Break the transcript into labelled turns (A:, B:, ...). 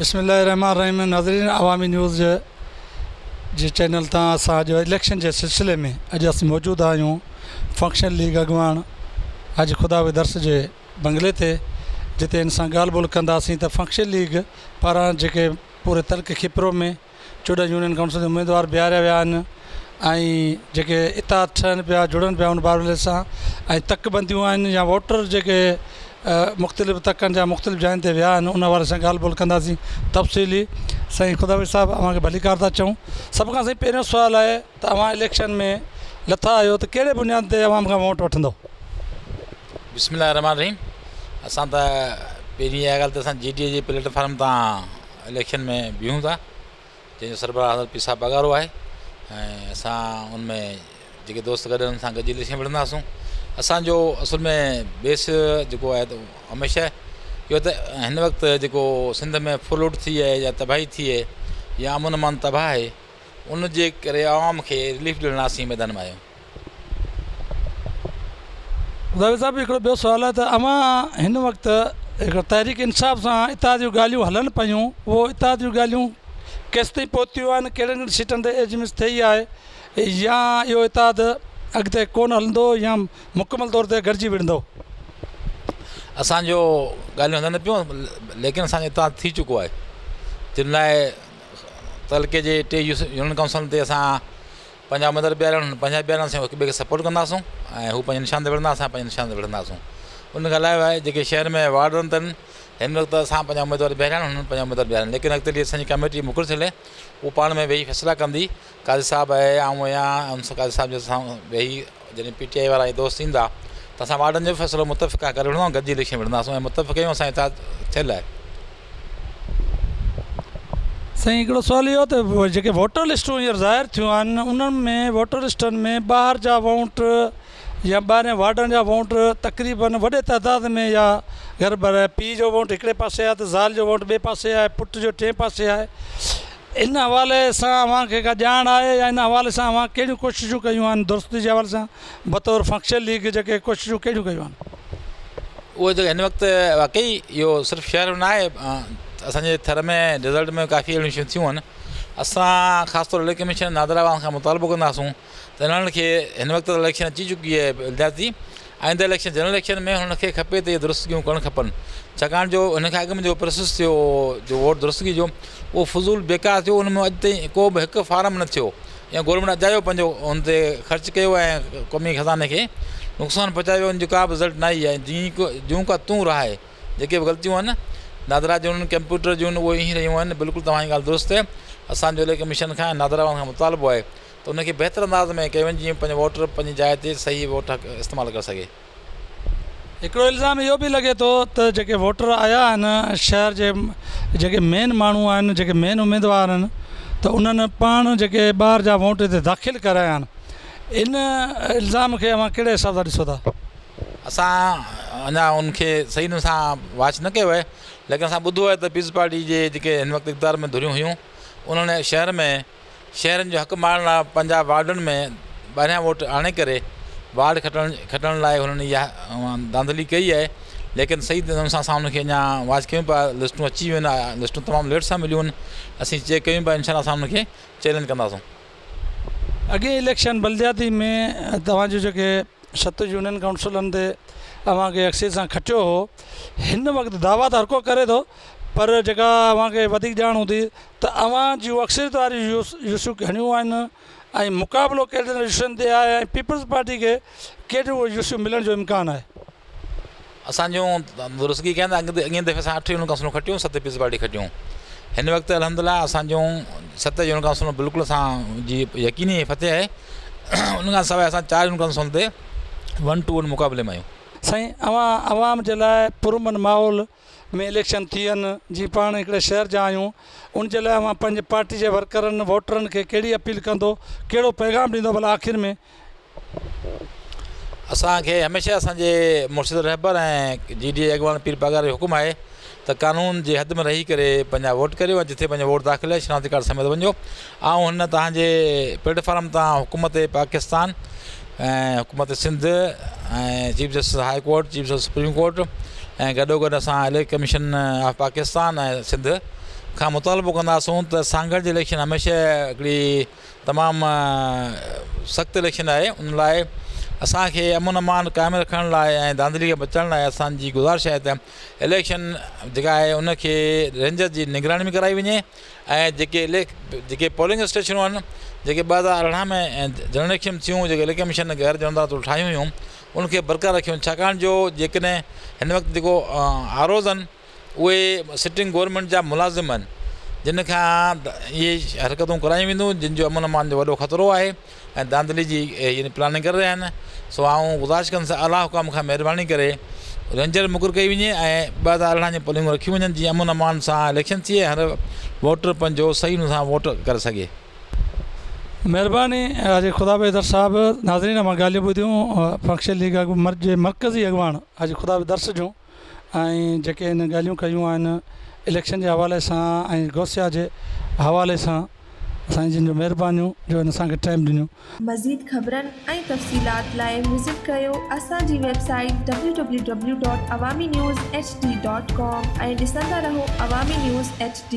A: बिस्मिल्लाहिर्रहमानिर्रहीम। नाज़रीन, अवामी न्यूज़ जे चैनल तां असांजो इलेक्शन जे सिलसिले में अॼु असीं मौजूदु आहियूं फंक्शन लीग अॻवान हाजी ख़ुदा दर्स जे बंगले ते, जिते इन सां ॻाल्हि ॿोल कंदासीं त फंक्शन लीग पारां जेके पूरे तल्क खिपरो में चोॾहं यूनियन काउंसिल जे उमेदवार बीहारिया विया आहिनि ऐं जेके इताद थियनि पिया जुड़नि पिया उन बाबले सां ऐं तकबंदियूं आहिनि या वोटर जेके मुख़्तलिफ़ तकनि जा मुख़्तलिफ़ जायुनि ते विया आहिनि उन वारे सां ॻाल्हि ॿोल कंदासीं तफ़सीली। साईं ख़ुदावंद साहिबु अव्हांखे भलीकार था चऊं। सभ खां साईं पहिरियों सुवालु आहे त अव्हां इलेक्शन में लथा आहियो त कहिड़े बुनियाद ते अवाम खां वोट वठंदो?
B: बिस्मिल्लाहिर्रहमानिर्रहीम। असां त पहिरीं इहा ॻाल्हि त असां GDA जे प्लेटफॉर्म तां इलेक्शन में बीहूं था, जंहिंजो सरबराह हज़रत पीर साहिबु बगारो आहे ऐं असां उन में जेके दोस्त गॾु उन्हनि सां गॾिजी इलेक्शन विढ़ंदासूं। असांजो असुल में बेस जेको आहे त हमेशह इहो त हिन वक़्तु जेको सिंध में फ्लूड थी आहे या तबाही थी आहे या अमन अमान तबाह आहे, उन जे करे आवाम खे रिलीफ ॾियण लाइ असीं मैदान में आहियूं।
A: ख़ुदावंद साहिबु, हिकिड़ो ॿियो सुवालु आहे त अवां हिन वक़्तु हिकिड़ो तहरीक इंसाफ़ सां इताद जूं ॻाल्हियूं हलनि पियूं, उहो इताद जूं ॻाल्हियूं केसि ताईं पहुतियूं आहिनि, कहिड़े सीटनि ते एजमिस ठही आहे, या इहो इताद अॻिते कोन हलंदो या मुकमल तौर ते गॾिजी विढ़ंदो?
B: असांजो ॻाल्हियूं हलनि पियूं, लेकिन असांजो इताद थी चुको आहे, जिन लाइ तलके जे 3 यूनियन काउंसिल ते असां पंहिंजा उमेदवार बीहारिया, पंहिंजा बीहारिया असां हिक ॿिए खे सपोर्ट कंदासूं ऐं हू पंहिंजे निशान ते विढ़ंदा, असां पंहिंजे निशान ते विढ़ंदासूं। उन खां अलावा जेके शहर में वार्डनि अथनि, हिन वक़्तु असां पंहिंजा उमेदवार बीहारिया आहिनि, हुननि पंहिंजा उमेदवार बीहारिया आहिनि, लेकिन अॻिते असांजी कमेटी मुक़ररु थियल आहे, उहो पाण में वेही फ़ैसिला कंदी। काज़ी साहिबु आहे ऐं या काज़ी साहिब जे सां वेही जॾहिं PTI वारा दोस्त ईंदा त असां वार्डनि जो फ़ैसिलो मुतफ़िक़ा करे वठंदासीं, गॾिजी इलेक्शन विढ़ंदासीं ऐं मुतफ़िक़ आहियूं असां इताद थियल आहे।
A: साईं, हिकिड़ो सुवालु इहो त जेके वोटर लिस्टूं हींअर ज़ाहिर थियूं आहिनि, उन्हनि में वोटर लिस्टनि में ॿाहिरि जा वोट या ॿाहिरि वार्डनि जा वोट तक़रीबन वॾे तइदाद में या गड़बड़ आहे। पीउ जो वोट हिकिड़े पासे आहे त ज़ाल जो वोट ॿिए पासे आहे, पुट जो टे पासे आहे। इन हवाले सां अव्हांखे का ॼाण आहे या इन हवाले सां अव्हां कहिड़ियूं कोशिशूं कयूं आहिनि दुरुस्ती जे हवाले सां बतौर फंक्शन लीग जेके कोशिशूं कहिड़ियूं कयूं आहिनि?
B: उहो जेके हिन वक़्तु वाक़ई इहो सिर्फ़ु शहर न आहे, असांजे थर में रिज़ल्ट में काफ़ी अहिड़ियूं शयूं थियूं आहिनि। असां ख़ासि तौर इलेक्शन कमीशन नादराबाद खां मुतालबो कंदासूं त इन्हनि खे हिन वक़्तु इलेक्शन अची चुकी आहे विद्यार्थी, आईंदा इलेक्शन जनरल इलेक्शन में हुनखे खपे त इहे दुरुस्तगियूं करणु खपनि, छाकाणि जो हिन खां अॻु में जो प्रोसेस थियो जो वोट दुरुस्तगी जो, उहो फज़ूल बेकार थियो। उन में अॼु ताईं को बि हिकु फार्म न थियो या गवर्नमेंट अजायो पंहिंजो हुन ते ख़र्चु कयो ऐं क़ौमी ख़ज़ाने खे नुक़सानु पहुचायो, उन जो का बि रिज़ल्ट न आई आहे। जूं का तूं रहाए जेके बि ग़लतियूं आहिनि नादरा जूं आहिनि, कंप्यूटर जूं आहिनि, उहे ई रहियूं आहिनि। बिल्कुलु तव्हांजी ॻाल्हि दुरुस्त आहे। असांजो इलेक्शन कमीशन खां नादराबाद खां मुतालबो आहे त उनखे बहितर अंदाज़ में कयो वञे जीअं पंहिंजो वोटर पंहिंजी जाइ ते सही वोट इस्तेमालु करे सघे।
A: हिकिड़ो इल्ज़ाम इहो बि लॻे थो त जेके वोटर आया आहिनि शहर जे जेके मेन माण्हू आहिनि, जेके मेन उमेदवार आहिनि, त उन्हनि पाण जेके ॿाहिरि जा वोट हिते दाख़िल कराया आहिनि। इन इल्ज़ाम खे अव्हां कहिड़े हिसाब सां ॾिसो था?
B: असां अञा उनखे सही न सां वाच न कयो आहे, लेकिन असां ॿुधो आहे त पीपल्स पार्टी जे जेके हिन वक़्तु इक़्तिदार में धुरियूं हुयूं, उन्हनि शहरनि जो हक़ मारण लाइ पंहिंजा वार्डनि में ॿाहिरियां वोट आणे करे वार्ड खटण लाइ हुननि इहा धांधली कई आहे, लेकिन सही तरह सां असां हुनखे अञा वाच कयूं पिया। लिस्टूं अची वियूं आहिनि, लिस्टूं तमामु लेट सां मिलियूं आहिनि, असीं चेक कयूं पिया, इनशाअल्लाह असां हुनखे चैलेंज कंदासूं।
A: अॻे इलेक्शन बलदियाती में तव्हांजो जेके 7 यूनियन काउंसिलनि ते अव्हांखे अक्सर सां खटियो हो, हिन वक़्तु दावा त हर को करे थो, पर जेका अव्हांखे वधीक ॼाण हूंदी त अव्हां जूं अक्सरियत वारियूं यूसूं घणियूं आहिनि ऐं मुक़ाबिलो कहिड़े यूसुनि ते आहे ऐं पीपल्स पार्टी खे कहिड़ियूं यूसूं मिलण जो इम्कानु आहे?
B: असांजूं दुरुस्तगी कयूं त अॻे दफ़े असां 8 यूनियन काउंसिलूं खटियूं, 7 पीपल्स पार्टी खटियूं। हिन वक़्तु अलहमदिल्ला असांजूं 7 यूनियन काउंसिलूं बिल्कुलु असांजी यकीनी फतेह आहे। उन खां सवाइ असां 4 यूनियन काउंसिल ते 1-to-1 मुक़ाबले में आहियूं।
A: साईं, अवाम जे लाइ पुरमन माहौल में इलेक्शन थियनि, जीअं पाण हिकिड़े शहर जा आहियूं, उन जे लाइ अवां पंहिंजे पार्टी जे वर्करनि वोटरनि खे कहिड़ी अपील कंदो, कहिड़ो पैगाम ॾींदो? भला आख़िर में
B: असांखे हमेशह असांजे मुर्शिद रहबर ऐं GDA अॻवान पीर पगार जो हुकुम आहे त कानून जे हद में रही करे पंहिंजा वोट करियो ऐं जिथे पंहिंजो वोट दाख़िल आहे शनाख़ती कार्ड समेत वञो। ऐं हुन तव्हांजे प्लेटफॉर्म तां हुकूमत पाकिस्तान ऐं हुकूमत सिंध ऐं chief justice high court, chief justice supreme court ऐं गॾोगॾु असां इलेक्शन कमीशन ऑफ पाकिस्तान ऐं सिंध खां मुतालबो कंदासूं त सांगड़ जी इलेक्शन हमेशह हिकिड़ी तमामु सख़्तु इलेक्शन आहे। उन लाइ असांखे अमन अमान क़ाइमु रखण लाइ ऐं धांधली खे बचाइण लाइ असांजी गुज़ारिश आहे त इलेक्शन जेका आहे उनखे रेंजर जी निगरानी में कराई वञे ऐं जेके पोलिंग स्टेशनूं आहिनि जेके 2018 में जनरल इलेक्शन थियूं, जेके इलेक्शन कमीशन गैर जनदातूं ठाहियूं हुयूं उनखे बरक़रार रखियूं, छाकाणि जो जेकॾहिं हिन वक़्तु जेको आरोज़ आहिनि उहे सिटिंग गवर्नमेंट जा मुलाज़िम आहिनि जिन खां इहे हरकतूं करायूं वेंदियूं जिन जो अमन अमान जो वॾो ख़तरो आहे ऐं धांधली जी यानी प्लानिंग करे रहिया आहिनि। सो आऊं गुज़ारिश कंदुसि आला हुकाम खां महिरबानी करे रेंजर मुक़ररु कई वञे ऐं 2018 जी पोलिंगूं रखियूं वञनि जीअं अमन अमान सां इलेक्शन थिए, हर वोटर पंहिंजो सही हुन सां वोट करे सघे।
A: महिरबानी अॼु ख़ुदा बेदर साहिबु। नाज़रीन मां ॻाल्हियूं ॿुधियूं फंक्शन लीग जे मरकज़ी अॻवान अॼु ख़ुदा बेदर्स जूं ऐं जेके हिन ॻाल्हियूं कयूं आहिनि इलेक्शन जे हवाले सां ऐं गौसिया जे हवाले सां असांजी जिन जो महिरबानियूं जो हिन असांखे टाइम ॾिनियूं।
C: मज़ीद ख़बरनि ऐं तफ़सीलात लाइ विज़िट कयो असांजी वेबसाइट www.awamiNewsHD.com ऐं ॾिसंदा रहो अवामी न्यूज़ HD।